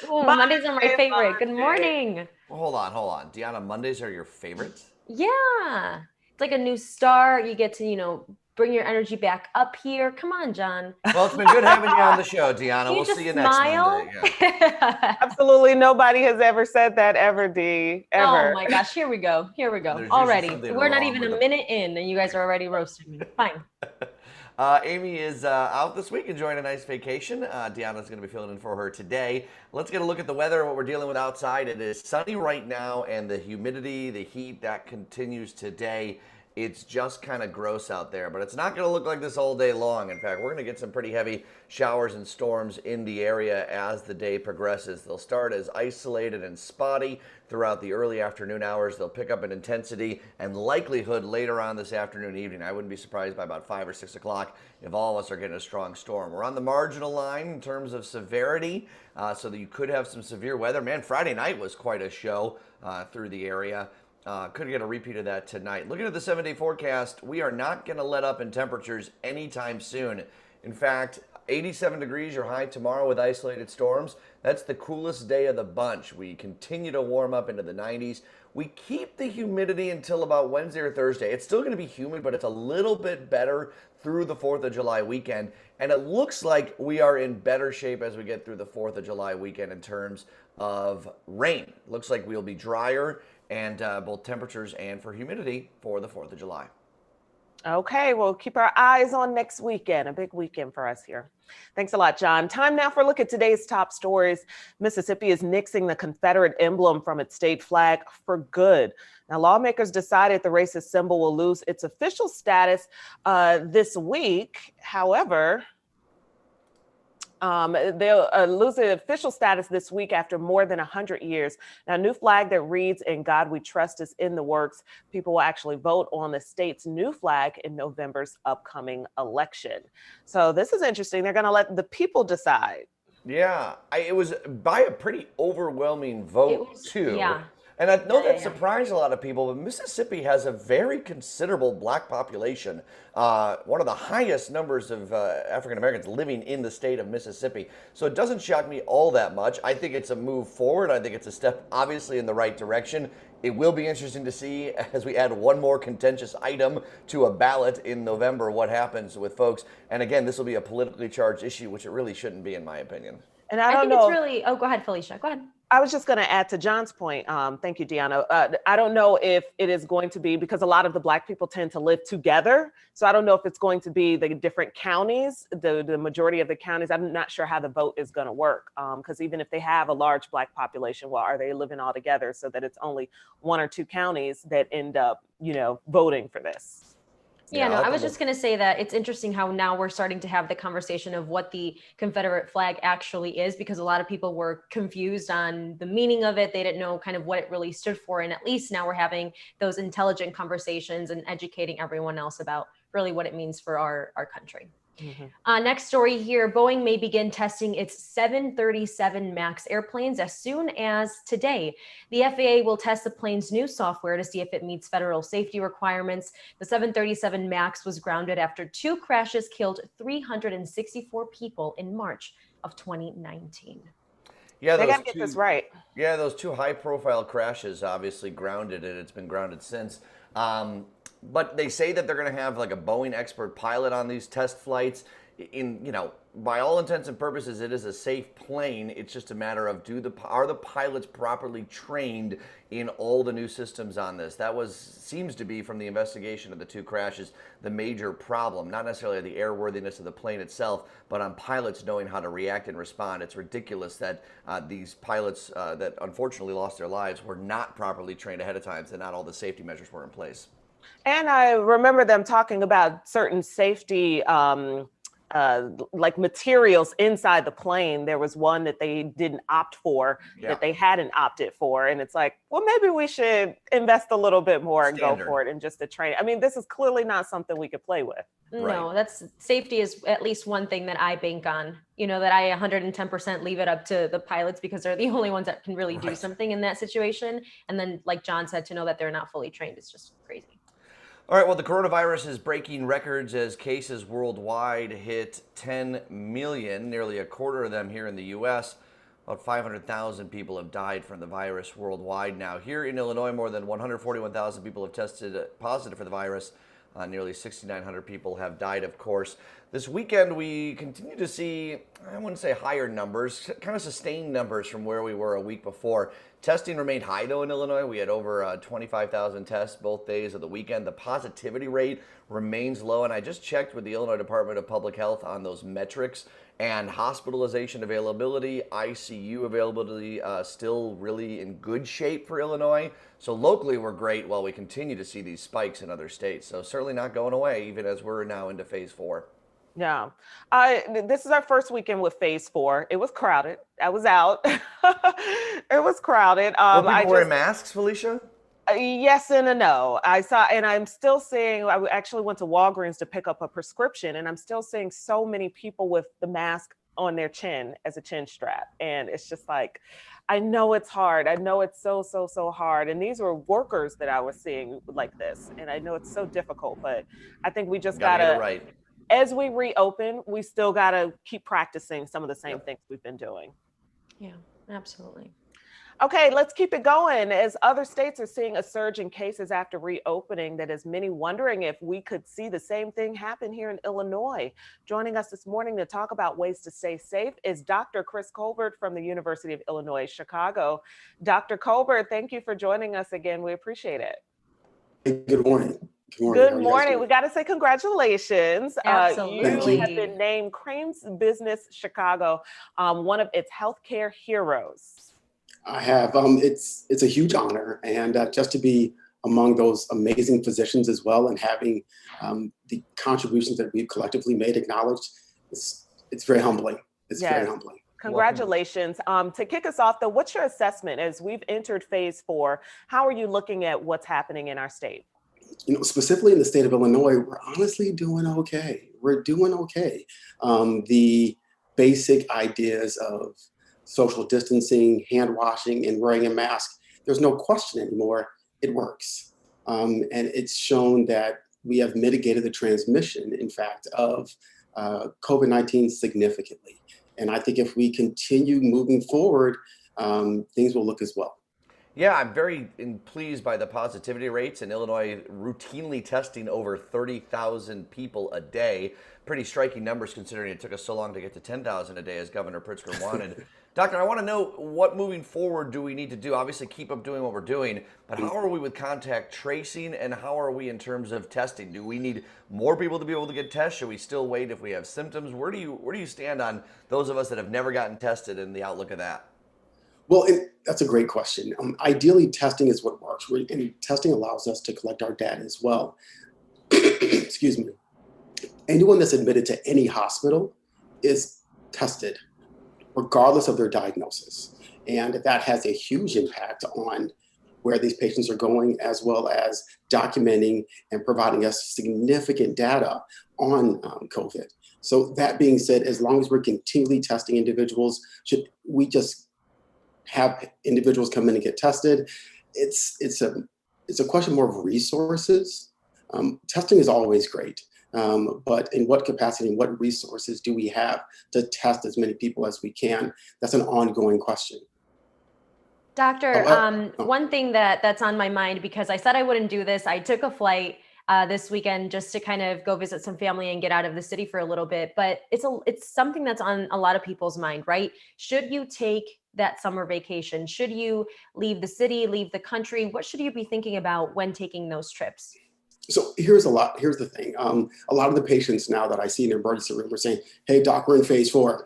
Oh, Mondays are my Monday, favorite. Good Monday. morning. Well, hold on. Deanna, Mondays are your favorites? Yeah. It's like a new start. You get to, bring your energy back up here. Come on, John. Well, it's been good having you on the show, Deanna. Can you We'll see just you next smile? Monday. Yeah. Absolutely nobody has ever said that ever, D. Oh Ever. my gosh, here we go. Here we go. There's usually Already. something We're not wrong even with a the. minute in and you guys are already roasting me. Fine. Amy is out this week enjoying a nice vacation. Deanna's going to be filling in for her today. Let's get a look at the weather, what we're dealing with outside. It is sunny right now, and the humidity, the heat, that continues today. It's just kind of gross out there, but it's not going to look like this all day long. In fact, we're going to get some pretty heavy showers and storms in the area as the day progresses. They'll start as isolated and spotty throughout the early afternoon hours. They'll pick up in intensity and likelihood later on this afternoon, evening. I wouldn't be surprised by about 5 or 6 o'clock if all of us are getting a strong storm. We're on the marginal line in terms of severity, so that you could have some severe weather. Man, Friday night was quite a show through the area. Could get a repeat of that tonight. Looking at the 7-day forecast, we are not going to let up in temperatures anytime soon. In fact, 87 degrees your high tomorrow with isolated storms. That's the coolest day of the bunch. We continue to warm up into the 90s. We keep the humidity until about Wednesday or Thursday. It's still going to be humid, but it's a little bit better through the 4th of July weekend. And it looks like we are in better shape as we get through the 4th of July weekend in terms of rain. Looks like we'll be drier and both temperatures and for humidity for the 4th of July. Okay, we'll keep our eyes on next weekend, a big weekend for us here. Thanks a lot, John. Time now for a look at today's top stories. Mississippi is nixing the Confederate emblem from its state flag for good. Now, lawmakers decided the racist symbol will lose its official status this week. However, they'll lose the official status this week after more than 100 years. Now, a new flag that reads "In God We Trust" is in the works. People will actually vote on the state's new flag in November's upcoming election. So this is interesting. They're going to let the people decide. Yeah, it was by a pretty overwhelming It vote, was, too. yeah. And I know Yeah, yeah, that yeah. surprised a lot of people, but Mississippi has a very considerable black population. One of the highest numbers of African Americans living in the state of Mississippi. So it doesn't shock me all that much. I think it's a move forward. I think it's a step, obviously, in the right direction. It will be interesting to see as we add one more contentious item to a ballot in November what happens with folks. And again, this will be a politically charged issue, which it really shouldn't be, in my opinion. And I I don't think it's know. really, oh, go ahead, Felicia. Go ahead. I was just going to add to John's point. Thank you, Deanna. I don't know if it is going to be because a lot of the Black people tend to live together. So I don't know if it's going to be the different counties, the majority of the counties. I'm not sure how the vote is going to work because even if they have a large Black population, well, are they living all together so that it's only one or two counties that end up, voting for this? Yeah, Yeah, no, I'll I have to was just look. going to say that it's interesting how now we're starting to have the conversation of what the Confederate flag actually is, because a lot of people were confused on the meaning of it. They didn't know kind of what it really stood for. And at least now we're having those intelligent conversations and educating everyone else about really what it means for our country. Mhm. Next story here, Boeing may begin testing its 737 MAX airplanes as soon as today. The FAA will test the plane's new software to see if it meets federal safety requirements. The 737 MAX was grounded after two crashes killed 364 people in March of 2019. Yeah, They got those to get this two. right. Yeah, those two high-profile crashes obviously grounded it. It's been grounded since. But they say that they're going to have like a Boeing expert pilot on these test flights. By all intents and purposes, it is a safe plane. It's just a matter of are the pilots properly trained in all the new systems on this? That seems to be, from the investigation of the two crashes, the major problem. Not necessarily the airworthiness of the plane itself, but on pilots knowing how to react and respond. It's ridiculous that these pilots that unfortunately lost their lives were not properly trained ahead of time, so not all the safety measures were in place. And I remember them talking about certain safety, like materials inside the plane. There was one that they didn't opt for, Yeah, that they hadn't opted for. And it's like, well, maybe we should invest a little bit more and go standard. for it and just to train. I mean, this is clearly not something we could play with. Right. No, that's safety is at least one thing that I bank on. That I 110% leave it up to the pilots because they're the only ones that can really do Right. something in that situation. And then, like John said, to know that they're not fully trained is just crazy. All right, well, the coronavirus is breaking records as cases worldwide hit 10 million, nearly a quarter of them here in the U.S. About 500,000 people have died from the virus worldwide now. Here in Illinois, more than 141,000 people have tested positive for the virus. Nearly 6,900 people have died, of course. This weekend, we continue to see, I wouldn't say higher numbers, kind of sustained numbers from where we were a week before. Testing remained high, though, in Illinois. We had over 25,000 tests both days of the weekend. The positivity rate remains low, and I just checked with the Illinois Department of Public Health on those metrics, and hospitalization availability, ICU availability, still really in good shape for Illinois. So locally, we're great while we continue to see these spikes in other states. So certainly not going away, even as we're now into phase 4. Yeah. This is our first weekend with phase 4. It was crowded. I was out. It was crowded. Were people wearing masks, Felicia? Yes and a no. And I'm still seeing, I actually went to Walgreens to pick up a prescription, and I'm still seeing so many people with the mask on their chin as a chin strap. And it's just like, I know it's hard. I know it's so hard. And these were workers that I was seeing like this. And I know it's so difficult, but I think we just gotta get it right. As we reopen, we still gotta keep practicing some of the same things we've been doing. Yeah, absolutely. Okay, let's keep it going. As other states are seeing a surge in cases after reopening, that has many wondering if we could see the same thing happen here in Illinois. Joining us this morning to talk about ways to stay safe is Dr. Chris Kolbert from the University of Illinois, Chicago. Dr. Kolbert, thank you for joining us again. We appreciate it. Hey, good morning. Good morning. We got to say congratulations. Absolutely. You have been named Crane's Business Chicago, one of its healthcare heroes. I have. It's a huge honor, and just to be among those amazing physicians as well, and having the contributions that we've collectively made acknowledged, it's very humbling. It's very humbling. Congratulations. To kick us off, though, what's your assessment as we've entered phase 4? How are you looking at what's happening in our state? Specifically in the state of Illinois, we're honestly doing okay. We're doing okay. The basic ideas of social distancing, hand washing, and wearing a mask, there's no question anymore, it works. And it's shown that we have mitigated the transmission, in fact, of COVID-19 significantly. And I think if we continue moving forward, things will look as well. Yeah, I'm very pleased by the positivity rates in Illinois, routinely testing over 30,000 people a day. Pretty striking numbers considering it took us so long to get to 10,000 a day as Governor Pritzker wanted. Doctor, I want to know what moving forward do we need to do? Obviously, keep up doing what we're doing, but how are we with contact tracing, and how are we in terms of testing? Do we need more people to be able to get tests? Should we still wait if we have symptoms? Where do you stand on those of us that have never gotten tested and the outlook of that? Well, that's a great question. Ideally, testing is what works, and testing allows us to collect our data as well. Excuse me. Anyone that's admitted to any hospital is tested, regardless of their diagnosis. And that has a huge impact on where these patients are going, as well as documenting and providing us significant data on COVID. So that being said, as long as we're continually testing individuals, should we just have individuals come in and get tested? It's a question more of resources. Testing is always great, but in what capacity and what resources do we have to test as many people as we can? That's an ongoing question. Doctor, one thing that's on my mind, because I said I wouldn't do this, I took a flight this weekend just to kind of go visit some family and get out of the city for a little bit, but it's something that's on a lot of people's mind, right? Should you take that summer vacation? Should you leave the city, leave the country? What should you be thinking about when taking those trips? So here's the thing. A lot of the patients now that I see in the emergency room are saying, hey, doc, we're in phase 4.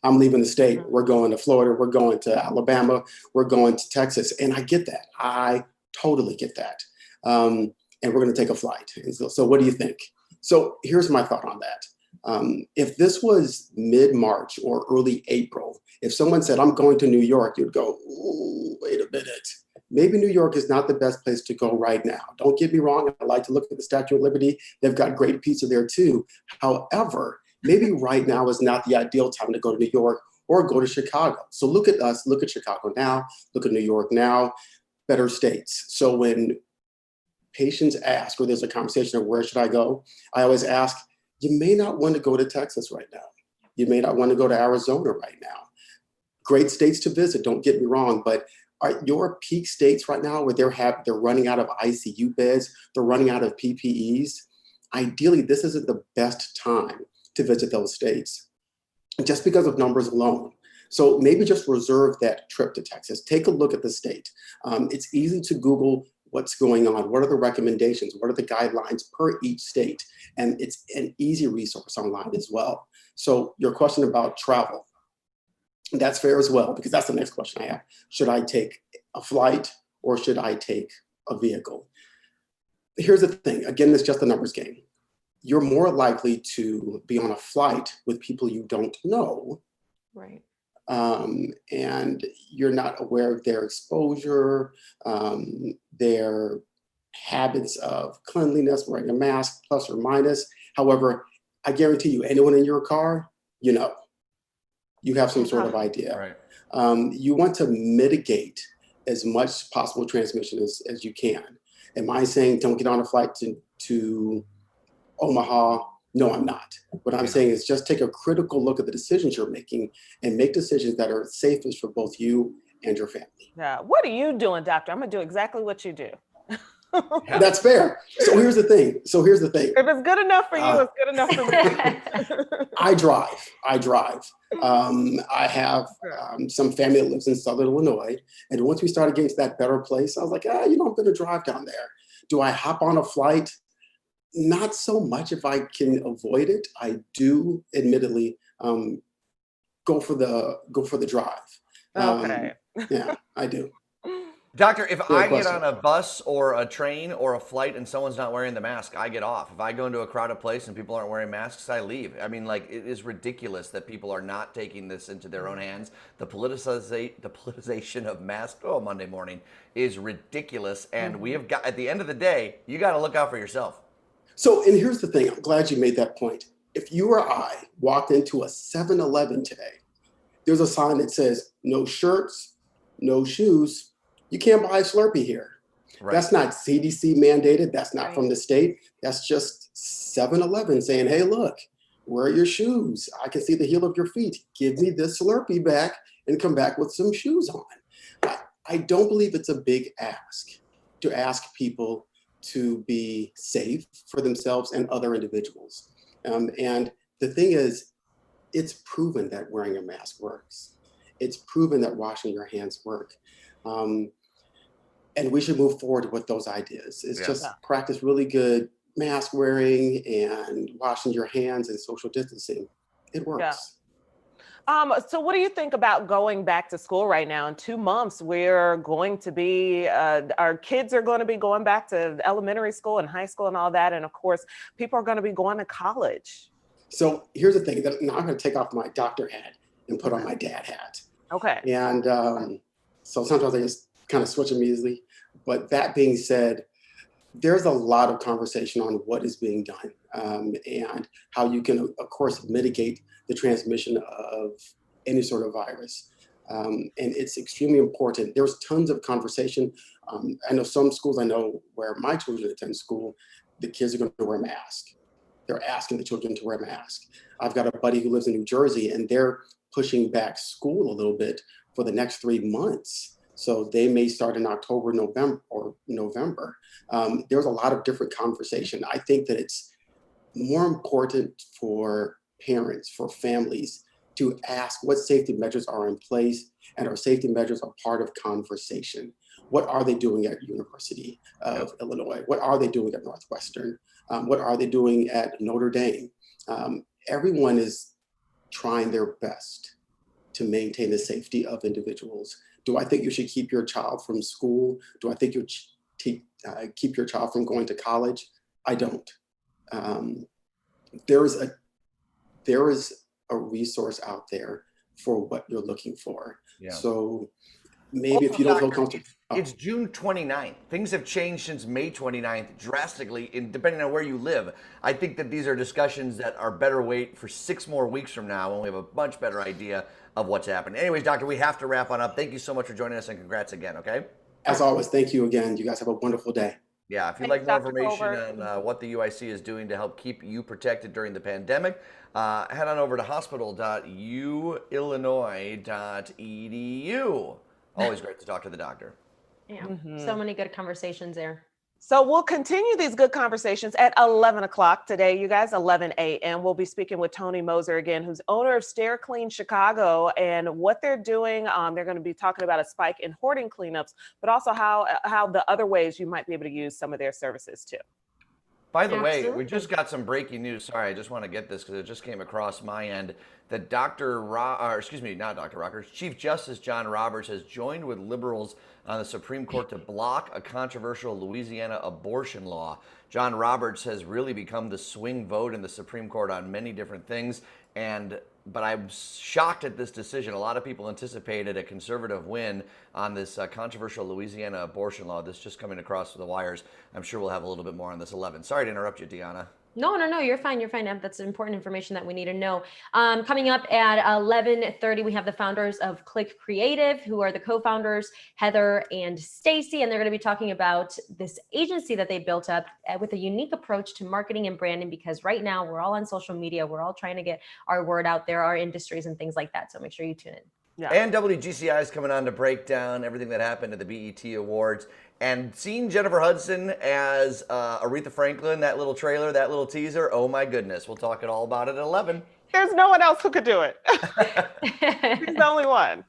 I'm leaving the state. We're going to Florida. We're going to Alabama. We're going to Texas. And I get that. I totally get that. And we're going to take a flight. And so what do you think? So here's my thought on that. If this was mid-March or early April, if someone said, I'm going to New York, you'd go, ooh, wait a minute. Maybe New York is not the best place to go right now. Don't get me wrong. I like to look at the Statue of Liberty. They've got great pizza there too. However, maybe right now is not the ideal time to go to New York or go to Chicago. So look at us, look at Chicago now, look at New York now, better states. So when patients ask, or there's a conversation of where should I go, I always ask, you may not want to go to Texas right now. You may not want to go to Arizona right now. Great states to visit, don't get me wrong, but are your peak states right now where they're running out of ICU beds, they're running out of PPEs? Ideally, this isn't the best time to visit those states, just because of numbers alone. So maybe just reserve that trip to Texas. Take a look at the state. It's easy to Google what's going on. What are the recommendations? What are the guidelines per each state? And it's an easy resource online as well. So your question about travel, that's fair as well, because that's the next question I have. Should I take a flight or should I take a vehicle? Here's the thing. Again, it's just a numbers game. You're more likely to be on a flight with people you don't know. Right. And you're not aware of their exposure, their habits of cleanliness, wearing a mask, plus or minus. However, I guarantee you, anyone in your car, you know, you have some sort of idea. Right. You want to mitigate as much possible transmission as you can. Am I saying don't get on a flight to Omaha? No, I'm not. What I'm saying is just take a critical look at the decisions you're making and make decisions that are safest for both you and your family. Yeah. What are you doing, doctor? I'm going to do exactly what you do. That's fair. So here's the thing. If it's good enough for you, it's good enough for me. I drive. I have some family that lives in Southern Illinois. And once we started getting to that better place, I was like, I'm going to drive down there. Do I hop on a flight? Not so much if I can avoid it. I do, admittedly, go for the drive. Okay. Yeah, I do. Doctor, if Great I get question. on a bus or a train or a flight and someone's not wearing the mask, I get off. If I go into a crowded place and people aren't wearing masks, I leave. I mean, like, it is ridiculous that people are not taking this into their own hands. The politicization of masks, Monday morning, is ridiculous. And we have got, at the end of the day, you got to look out for yourself. So, and here's the thing. I'm glad you made that point. If you or I walked into a 7-Eleven today, there's a sign that says, no shirts, no shoes. You can't buy a Slurpee here. Right. That's not CDC mandated. That's not Right. from the state. That's just 7-Eleven saying, hey, look, wear your shoes. I can see the heel of your feet. Give me this Slurpee back and come back with some shoes on. I don't believe it's a big ask to ask people to be safe for themselves and other individuals. And the thing is, it's proven that wearing a mask works. It's proven that washing your hands work. And we should move forward with those ideas. It's just practice really good mask wearing and washing your hands and social distancing. It works. So what do you think about going back to school right now? In 2 months, we're going to be, our kids are going to be going back to elementary school and high school and all that. And of course, people are going to be going to college. So here's the thing. Now I'm going to take off my doctor hat and put on my dad hat. Okay. And so sometimes I just kind of switch them easily. But that being said, there's a lot of conversation on what is being done and how you can, of course, mitigate the transmission of any sort of virus. And it's extremely important. There's tons of conversation. I know some schools, where my children attend school, the kids are going to wear a mask. They're asking the children to wear a mask. I've got a buddy who lives in New Jersey, and they're pushing back school a little bit for the next 3 months. So they may start in October, November. There's a lot of different conversation. I think that it's more important for parents, for families, to ask what safety measures are in place, and our safety measures are part of conversation. What are they doing at University of Illinois? What are they doing at Northwestern? What are they doing at Notre Dame? Everyone is trying their best to maintain the safety of individuals. Do I think you should keep your child from school? Do I think you should keep your child from going to college? I don't. There is a resource out there for what you're looking for. Yeah. So maybe if you don't feel comfortable. It's June 29th. Things have changed since May 29th drastically, depending on where you live. I think that these are discussions that are better wait for 6 more weeks from now when we have a much better idea of what's happening. Anyways, Doctor, we have to wrap on up. Thank you so much for joining us, and congrats again, okay? As always, thank you again. You guys have a wonderful day. Yeah, if you'd Thanks, like more Dr. information Kolbert. on what the UIC is doing to help keep you protected during the pandemic, head on over to hospital.uillinois.edu. Always great to talk to the doctor. Yeah, so many good conversations there. So we'll continue these good conversations at 11 o'clock today, you guys, 11 a.m. We'll be speaking with Tony Moser again, who's owner of Stair Clean Chicago, and what they're doing. They're going to be talking about a spike in hoarding cleanups, but also how the other ways you might be able to use some of their services too. By the way, we Absolutely. just got some breaking news. Sorry, I just want to get this because it just came across my end that Chief Justice John Roberts has joined with liberals on the Supreme Court to block a controversial Louisiana abortion law. John Roberts has really become the swing vote in the Supreme Court on many different things, but I'm shocked at this decision. A lot of people anticipated a conservative win on this controversial Louisiana abortion law. This just coming across the wires. I'm sure we'll have a little bit more on this 11. Sorry to interrupt you, Deanna. No, you're fine. You're fine. That's important information that we need to know. Coming up at 11:30, we have the founders of Click Creative, who are the co-founders, Heather and Stacy, and they're going to be talking about this agency that they built up with a unique approach to marketing and branding, because right now we're all on social media. We're all trying to get our word out there, our industries and things like that. So make sure you tune in. Yeah. And WGCI is coming on to break down everything that happened at the BET Awards. And seeing Jennifer Hudson as Aretha Franklin, that little trailer, that little teaser, oh my goodness. We'll talk all about it at 11. There's no one else who could do it. He's the only one.